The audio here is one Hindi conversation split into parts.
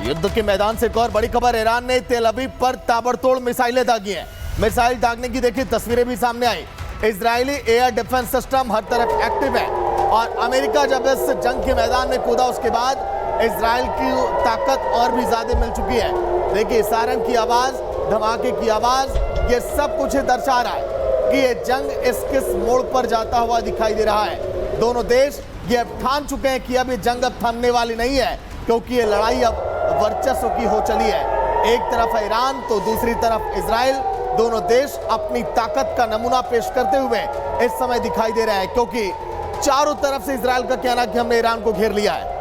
युद्ध के मैदान से एक और बड़ी खबर, ईरान ने तेल अवीव पर ताबड़तोड़ मिसाइलें दागी हैं। मिसाइल दागने की देखिए तस्वीरें भी सामने आई। इजरायली एयर डिफेंस सिस्टम हर तरफ एक्टिव है और अमेरिका जब इस जंग के मैदान में कूदा उसके बाद इजराइल की ताकत और भी ज्यादा मिल चुकी है। देखिए सायरन की आवाज, धमाके की आवाज, ये सब कुछ दर्शा रहा है कि ये जंग किस मोड़ पर जाता हुआ दिखाई दे रहा है। दोनों देश ये अब ठान चुके हैं कि अब ये जंग अब थमने वाली नहीं है, क्योंकि ये लड़ाई अब वर्चस्व की हो चली है। एक तरफ है ईरान तो दूसरी तरफ इजराइल। दोनों देश अपनी ताकत का नमूना पेश करते हुए इस समय दिखाई दे रहे हैं, क्योंकि चारों तरफ से इजराइल का कहना कि हमने ईरान को घेर लिया है।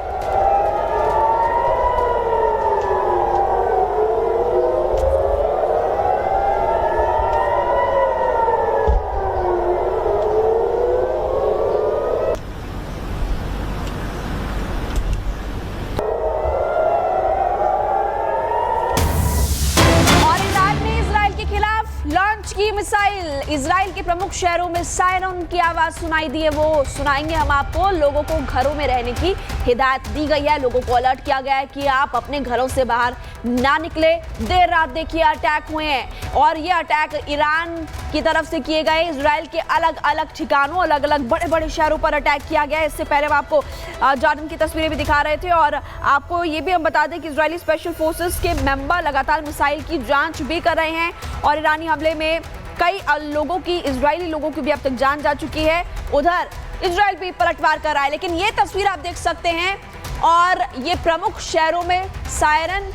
की मिसाइल इजराइल के प्रमुख शहरों में सायरन की आवाज सुनाई दी है, वो सुनाएंगे हम आपको। लोगों को घरों में रहने की हिदायत दी गई है, लोगों को अलर्ट किया गया है कि आप अपने घरों से बाहर ना निकले। देर रात देखिए अटैक हुए हैं और ये अटैक ईरान की तरफ से किए गए। इजराइल के अलग अलग ठिकानों, अलग अलग बड़े बड़े शहरों पर अटैक किया गया है। इससे पहले हम आपको जॉर्डन की तस्वीरें भी दिखा रहे थे और आपको ये भी हम बता दें कि इजरायली स्पेशल फोर्सेस के मेंबर लगातार मिसाइल की जांच भी कर रहे हैं और ईरानी हमले में कई लोगों की, इजरायली लोगों की भी अब तक जान जा चुकी है। उधर इजराइल भी पलटवार कर रहा है, लेकिन ये तस्वीर आप देख सकते हैं और ये प्रमुख शहरों में सायरन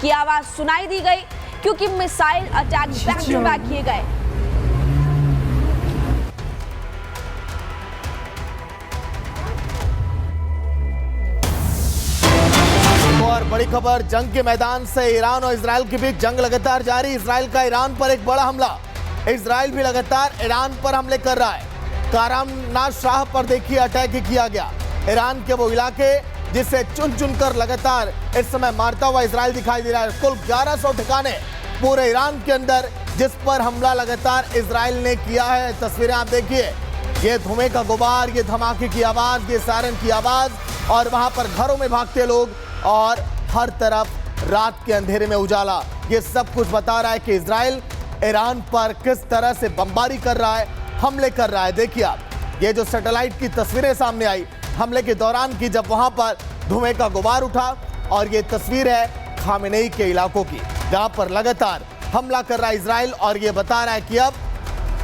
की आवाज सुनाई दी गई क्योंकि missile attack back to back किए गए। और बड़ी खबर, जंग के मैदान से ईरान और इजराइल के बीच जंग लगातार जारी। इजराइल का ईरान पर एक बड़ा हमला, इजराइल भी लगातार ईरान पर हमले कर रहा है। कारामना शाह पर देखिए अटैक किया गया। ईरान के वो इलाके जिसे चुन चुनकर लगातार इस समय मारता हुआ इजराइल दिखाई दे रहा है। कुल 1100 ठिकाने पूरे ईरान के अंदर जिस पर हमला लगातार इजराइल ने किया है। तस्वीरें आप देखिए, ये धुएं का गुबार, ये धमाके की आवाज, ये सायरन की आवाज और वहां पर घरों में भागते लोग और हर तरफ रात के अंधेरे में उजाला। ये सब कुछ बता रहा है कि इजराइल ईरान पर किस तरह से बमबारी कर रहा है, हमले कर रहा है। देखिए आप, ये जो सैटेलाइट की तस्वीरें सामने आई हमले के दौरान की, जब वहां पर धुएं का गुबार उठा और ये तस्वीर है खामेनेई के इलाकों की, जहां पर लगातार हमला कर रहा है इजराइल और ये बता रहा है कि अब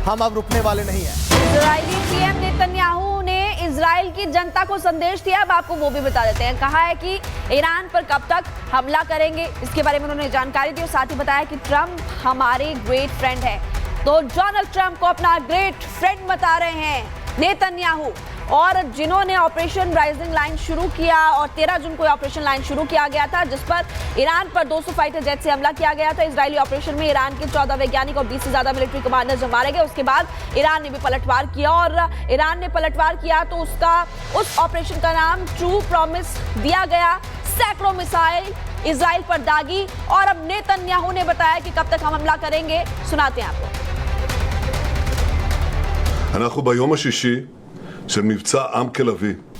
हम रुकने वाले नहीं हैं। इजरायली पीएम नेतन्याहू ने इजराइल की जनता को संदेश दिया, अब आपको वो भी बता देते हैं। कहा है कि ईरान पर कब तक हमला करेंगे, इसके बारे में उन्होंने जानकारी दी और साथ ही बताया कि ट्रंप हमारे ग्रेट फ्रेंड है। तो डोनाल्ड ट्रंप को अपना ग्रेट फ्रेंड बता रहे हैं नेतन्याहू। और जिन्होंने ऑपरेशन राइजिंग लाइन शुरू किया और 13 जून को ऑपरेशन लाइन शुरू किया गया था, जिस पर ईरान पर 200 फाइटर जेट से हमला किया गया था। इजरायली ऑपरेशन में ईरान के 14 वैज्ञानिक और 20 से ज्यादा मिलिट्री कमांडर जब मारे गए, उसके बाद ईरान ने भी पलटवार किया और ईरान ने पलटवार किया तो उस ऑपरेशन का नाम ट्रू प्रॉमिस दिया गया। सैकड़ों मिसाइल इजराइल पर दागी और अब नेतन्याहू ने बताया कि कब तक हम हमला करेंगे। सुनाते हैं आपको।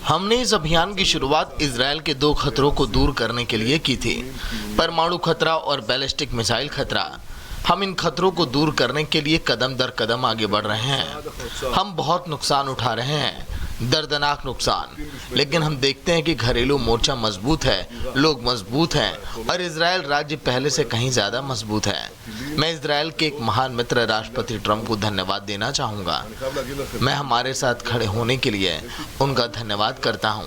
हमने इस अभियान की शुरुआत इजराइल के 2 खतरों को दूर करने के लिए की थी, परमाणु खतरा और बैलिस्टिक मिसाइल खतरा। हम इन खतरों को दूर करने के लिए कदम दर कदम आगे बढ़ रहे हैं। हम बहुत नुकसान उठा रहे हैं, दर्दनाक नुकसान, लेकिन हम देखते हैं कि घरेलू मोर्चा मजबूत है, लोग मजबूत हैं और इजराइल राज्य पहले से कहीं ज्यादा मजबूत है। मैं इजराइल के एक महान मित्र राष्ट्रपति ट्रंप को धन्यवाद देना चाहूंगा। मैं हमारे साथ खड़े होने के लिए उनका धन्यवाद करता हूं।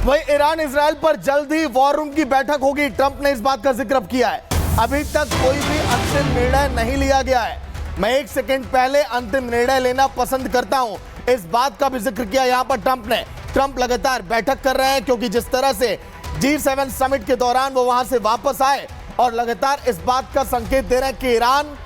वही ईरान इजराइल पर जल्द ही वॉर रूम की बैठक होगी, ट्रंप ने इस बात का जिक्र किया है। अभी तक कोई भी अंतिम निर्णय नहीं लिया गया है। मैं 1 सेकंड पहले अंतिम निर्णय लेना पसंद करता हूं, इस बात का भी जिक्र किया यहां पर ट्रंप ने। ट्रंप लगातार बैठक कर रहे हैं क्योंकि जिस तरह से G7 समिट के दौरान वो वहां से वापस आए और लगातार इस बात का संकेत दे रहे हैं कि ईरान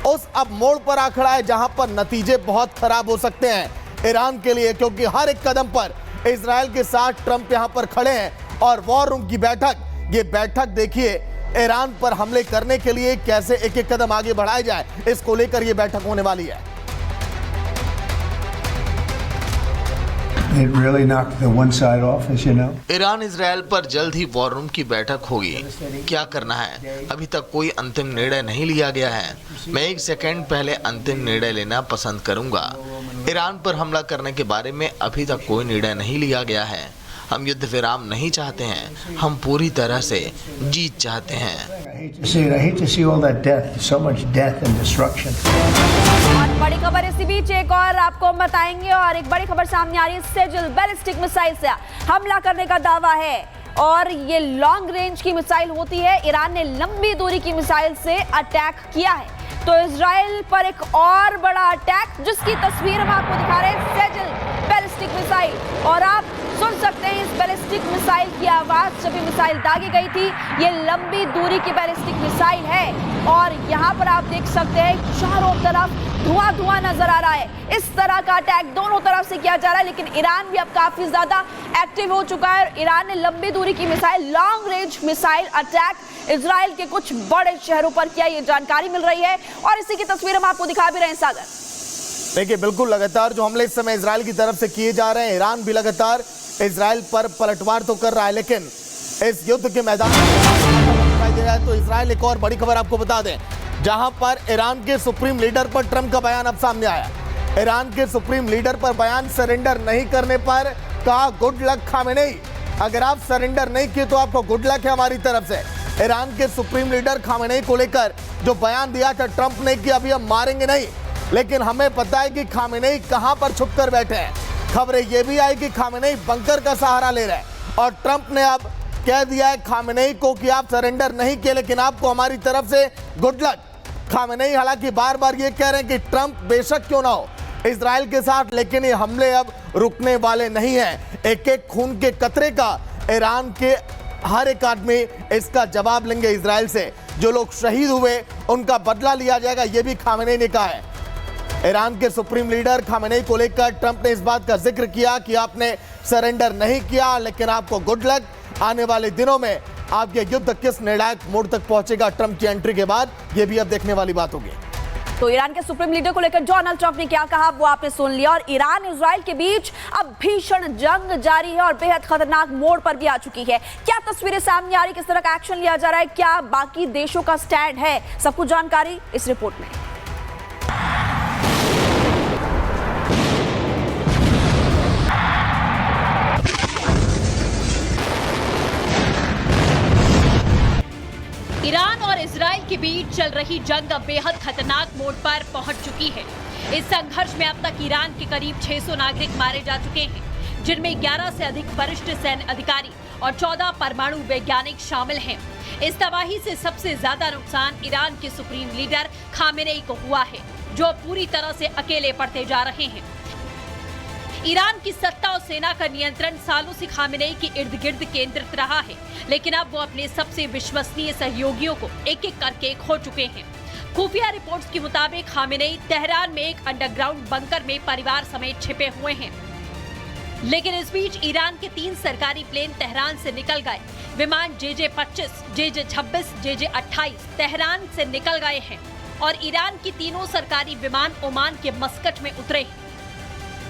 उस अब मोड़ पर आ खड़ा है जहां पर नतीजे बहुत खराब हो सकते हैं ईरान के लिए, क्योंकि हर एक कदम पर इजराइल के साथ ट्रंप यहां पर खड़े हैं। और वॉर रूम की बैठक, ये बैठक देखिए ईरान पर हमले करने के लिए कैसे एक एक कदम आगे बढ़ाया जाए, इसको लेकर यह बैठक होने वाली है। It really knocked the one side off, as you know. Iran Israel पर जल्द ही वॉर रूम की बैठक होगी। क्या करना है अभी तक कोई अंतिम निर्णय नहीं लिया गया है। मैं एक सेकंड पहले अंतिम निर्णय लेना पसंद करूंगा। ईरान पर हमला करने के बारे में अभी तक कोई निर्णय नहीं लिया गया है। हम युद्ध विराम नहीं चाहते हैं, हम पूरी तरह से जीत चाहते हैं। I hate to see all that death, so much death and destruction. और बड़ी खबर इसी बीच एक और आपको हम बताएंगे और एक बड़ी खबर सामने आ रही है। सेजल बैलिस्टिक मिसाइल से हमला करने का दावा है और ये लॉन्ग रेंज की मिसाइल होती है। ईरान ने लंबी दूरी की मिसाइल से अटैक किया है तो इजराइल पर एक और बड़ा अटैक जिसकी तस्वीर हम आपको दिखा रहे हैं। सेजल बैलिस्टिक मिसाइल और आप सुन सकते हैं इस बैलिस्टिक मिसाइल की आवाज जब ये मिसाइल दागी गई थी। ये लंबी दूरी की बैलिस्टिक मिसाइल है और यहाँ पर आप देख सकते हैं चारों तरफ धुआं धुआं नजर आ रहा है। इस तरह का अटैक दोनों तरफ से किया जा रहा है लेकिन ईरान भी अब काफी ज्यादा एक्टिव हो चुका है। ईरान ने लंबी दूरी की missile long range missile attack Israel के कुछ बड़े शहरों पर किया, ये जानकारी मिल रही है और इसी की तस्वीर हम आपको दिखा भी रहे हैं। सागर देखिए बिल्कुल लगातार जो हमले इस समय इजराइल की तरफ से किए जा रहे हैं, ईरान भी लगातार इजराइल पर पलटवार तो कर रहा है लेकिन इस युद्ध के मैदान में दिखाई दे रहा है। तो इजराइल एक और बड़ी खबर आपको बता दें जहां पर ईरान के सुप्रीम लीडर पर ट्रंप का बयान अब सामने आया। ईरान के सुप्रीम लीडर पर बयान, सरेंडर नहीं करने पर कहा गुड लक खामेनेई, अगर आप सरेंडर नहीं किए तो आपको गुड लक है हमारी तरफ से। ईरान के सुप्रीम लीडर खामेनेई को लेकर जो बयान दिया था ट्रंप ने कि अभी हम मारेंगे नहीं लेकिन हमें पता है कि खामेनेई कहां पर छुप कर बैठे हैं। खबरें ये भी आई कि खामेनेई बंकर का सहारा ले रहे हैं और ट्रंप ने अब कह दिया है खामेनेई को कि आप सरेंडर नहीं किए लेकिन आपको हमारी तरफ से गुड लक। खामेनेई हालांकि बार बार ये कह रहे हैं कि ट्रंप बेशक क्यों ना हो इजराइल के साथ लेकिन ये हमले अब रुकने वाले नहीं हैं। एक एक खून के कतरे का ईरान के हर एक आदमी इसका जवाब लेंगे इजराइल से। जो लोग शहीद हुए उनका बदला लिया जाएगा, ये भी खामेनेई ने कहा है। ईरान के सुप्रीम लीडर खामेनेई को लेकर ट्रंप ने इस बात का जिक्र किया कि आपने सरेंडर नहीं किया लेकिन आपको गुड लक। आने वाले दिनों में आपके युद्ध किस निर्णायक मोड़ तक पहुंचेगा ट्रंप की एंट्री के बाद, ये भी अब देखने वाली बात होगी। तो ईरान के सुप्रीम लीडर को लेकर डोनाल्ड ट्रंप ने क्या कहा वो आपने सुन लिया और ईरान इजराइल के बीच अब भीषण जंग जारी है और बेहद खतरनाक मोड़ पर भी आ चुकी है। क्या तस्वीरें सामने आ रही, किस तरह का एक्शन लिया जा रहा है, क्या बाकी देशों का स्टैंड है, सब कुछ जानकारी इस रिपोर्ट में। ईरान और इजराइल के बीच चल रही जंग अब बेहद खतरनाक मोड़ पर पहुंच चुकी है। इस संघर्ष में अब तक ईरान के करीब 600 नागरिक मारे जा चुके हैं जिनमें 11 से अधिक वरिष्ठ सैन्य अधिकारी और 14 परमाणु वैज्ञानिक शामिल हैं। इस तबाही से सबसे ज्यादा नुकसान ईरान के सुप्रीम लीडर खामेनेई को हुआ है जो पूरी तरह से अकेले पड़ते जा रहे हैं। ईरान की सत्ता और सेना का नियंत्रण सालों से खामेनेई के इर्द गिर्द केंद्रित रहा है लेकिन अब वो अपने सबसे विश्वसनीय सहयोगियों को एक एक करके खो चुके हैं। खुफिया रिपोर्ट्स के मुताबिक खामेनेई तेहरान में एक अंडरग्राउंड बंकर में परिवार समेत छिपे हुए हैं लेकिन इस बीच ईरान के 3 सरकारी प्लेन तेहरान से निकल गए। विमान JJ-25, JJ-26, JJ-28 तेहरान से निकल गए हैं और ईरान की तीनों सरकारी विमान ओमान के मस्कट में उतरे हैं।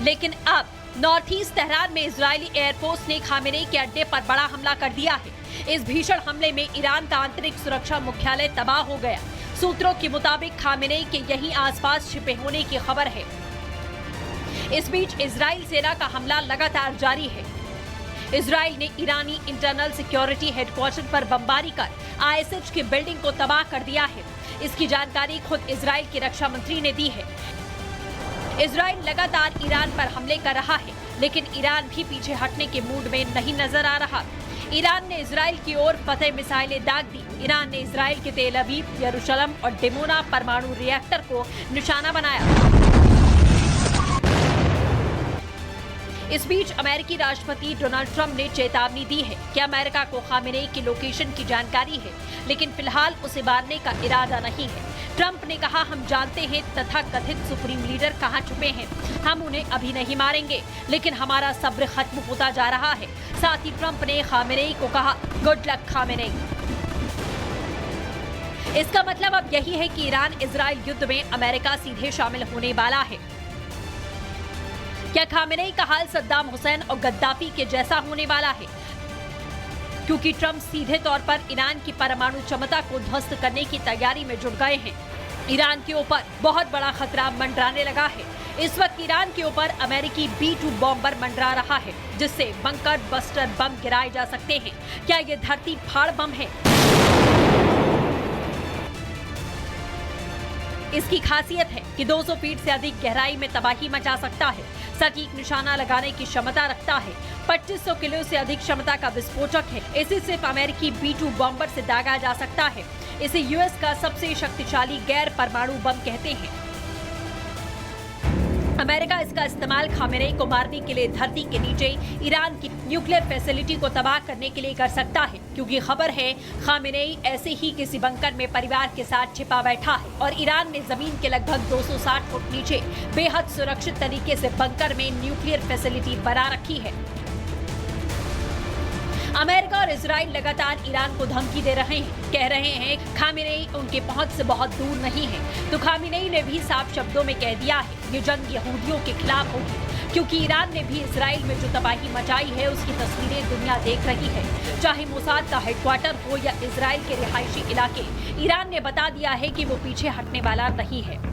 लेकिन अब नॉर्थ ईस्ट तेहरान में इजरायली एयरफोर्स ने खामेनेई के अड्डे पर बड़ा हमला कर दिया है। इस भीषण हमले में ईरान का आंतरिक सुरक्षा मुख्यालय तबाह हो गया। सूत्रों के मुताबिक खामेनेई के यहीं आसपास छिपे होने की खबर है। इस बीच इजरायल सेना का हमला लगातार जारी है। इजरायल ने ईरानी इंटरनल सिक्योरिटी हेडक्वार्टर पर बमबारी कर ISH की बिल्डिंग को तबाह कर दिया है। इसकी जानकारी खुद इजरायल के रक्षा मंत्री ने दी है। इजरायल लगातार ईरान पर हमले कर रहा है लेकिन ईरान भी पीछे हटने के मूड में नहीं नजर आ रहा। ईरान ने इजरायल की ओर फतेह मिसाइलें दाग दी। ईरान ने इजरायल के तेल अवीव, यरूशलेम और डिमोना परमाणु रिएक्टर को निशाना बनाया। इस बीच अमेरिकी राष्ट्रपति डोनाल्ड ट्रंप ने चेतावनी दी है कि अमेरिका को खामेनेई की लोकेशन की जानकारी है लेकिन फिलहाल उसे मारने का इरादा नहीं है। ट्रंप ने कहा, हम जानते हैं तथाकथित सुप्रीम लीडर कहां छुपे हैं, हम उन्हें अभी नहीं मारेंगे लेकिन हमारा सब्र खत्म होता जा रहा है। साथ ही ट्रंप ने खामेनेई को कहा, गुड लक खामेनेई। इसका मतलब अब यही है कि ईरान इजरायल युद्ध में अमेरिका सीधे शामिल होने वाला है। क्या खामेनेई का हाल सद्दाम हुसैन और गद्दाफी के जैसा होने वाला है? क्योंकि ट्रंप सीधे तौर पर ईरान की परमाणु क्षमता को ध्वस्त करने की तैयारी में जुट गए हैं। ईरान के ऊपर बहुत बड़ा खतरा मंडराने लगा है। इस वक्त ईरान के ऊपर अमेरिकी B-2 बॉम्बर मंडरा रहा है, जिससे बंकर बस्टर बम गिराए जा सकते हैं। क्या ये धरती फाड़ बम है? इसकी खासियत है कि 200 फीट से अधिक गहराई में तबाही मचा सकता है, सटीक निशाना लगाने की क्षमता रखता है, 2500 किलो से अधिक क्षमता का विस्फोटक है। इसे सिर्फ अमेरिकी B-2 बॉम्बर से दागा जा सकता है। इसे यूएस का सबसे शक्तिशाली गैर परमाणु बम कहते हैं। अमेरिका इसका इस्तेमाल खामेनेई को मारने के लिए धरती के नीचे ईरान की न्यूक्लियर फैसिलिटी को तबाह करने के लिए कर सकता है, क्योंकि खबर है खामेनेई ऐसे ही किसी बंकर में परिवार के साथ छिपा बैठा है और ईरान ने जमीन के लगभग 260 फुट नीचे बेहद सुरक्षित तरीके से बंकर में न्यूक्लियर फैसिलिटी बना रखी है। अमेरिका और इजराइल लगातार ईरान को धमकी दे रहे हैं, कह रहे हैं खामेनेई उनके पहुंच से बहुत दूर नहीं है। तो खामेनेई ने भी साफ शब्दों में कह दिया है, ये जंग यहूदियों के खिलाफ होगी, क्योंकि ईरान ने भी इजराइल में जो तबाही मचाई है उसकी तस्वीरें दुनिया देख रही है। चाहे मोसाद का हेडक्वार्टर हो या इजराइल के रिहायशी इलाके, ईरान ने बता दिया है कि वो पीछे हटने वाला नहीं है।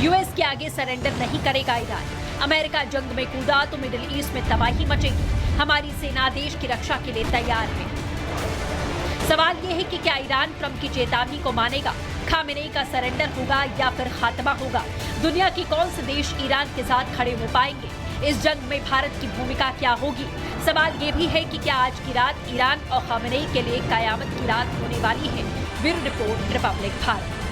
यूएस के आगे सरेंडर नहीं करेगा ईरान। अमेरिका जंग में कूदा तो मिडिल ईस्ट में तबाही मचेगी। हमारी सेना देश की रक्षा के लिए तैयार है। सवाल ये है कि क्या ईरान ट्रंप की चेतावनी को मानेगा? खामेनेई का सरेंडर होगा या फिर खात्मा होगा? दुनिया की कौन से देश ईरान के साथ खड़े हो पाएंगे? इस जंग में भारत की भूमिका क्या होगी? सवाल ये भी है कि क्या आज की रात ईरान और खामेनेई के लिए कयामत की रात होने वाली है? Bureau report, Republic Bharat.